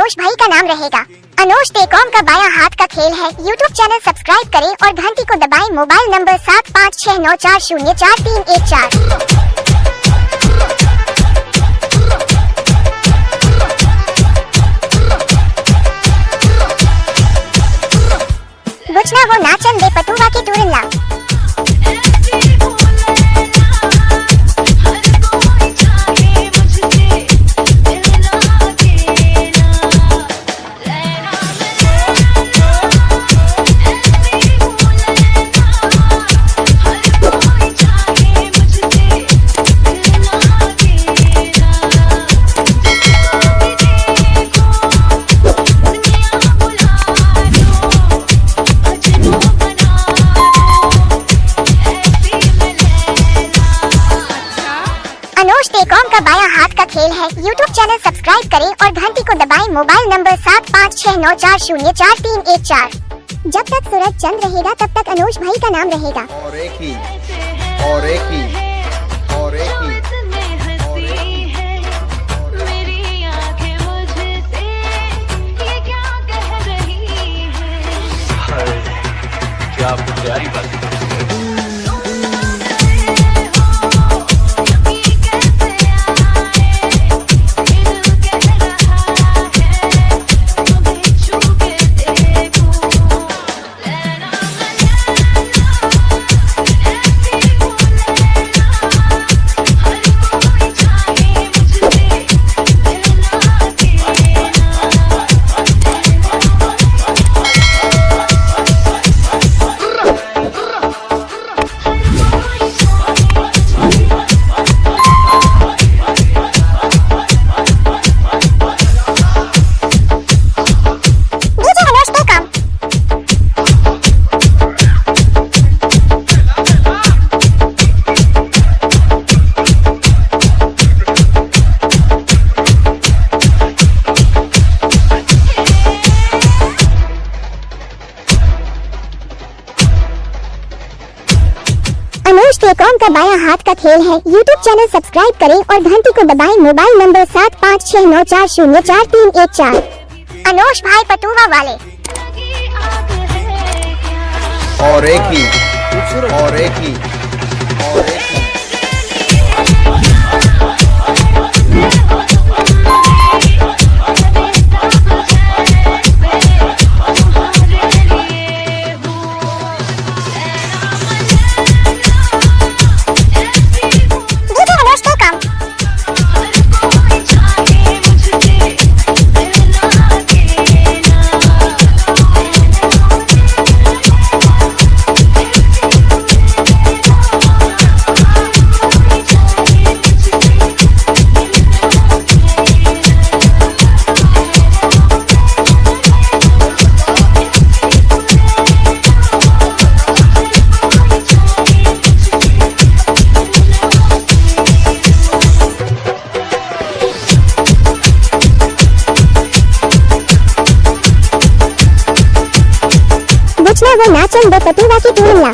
अनुज भाई का नाम रहेगा। अनुज टेकॉम का बायां हाथ का खेल है। यूट्यूब चैनल सब्सक्राइब करें और घंटी को दबाएं। Mobile number 7569404314। बुचना वो नाचन दे पटुआ की टूरला। अनुज टेकॉम का बायां हाथ का खेल है। यूट्यूब चैनल सब्सक्राइब करें और घंटी को दबाएं। Mobile number 7569404314। जब तक सूरज चंद रहेगा तब तक अनुज भाई का नाम रहेगा। और एक ही और एक ही और एक ही क्या आपको प्यारी बात है। अनुज टेकॉम का बायां हाथ का खेल है। यूट्यूब चैनल सब्सक्राइब करें और घंटी को दबाएं। Mobile number 7569404314। अनुज भाई पटुआ वाले। और एक ही और एक ही और एक ही। बुचना वो नाचन दे पटुआ की टूरला।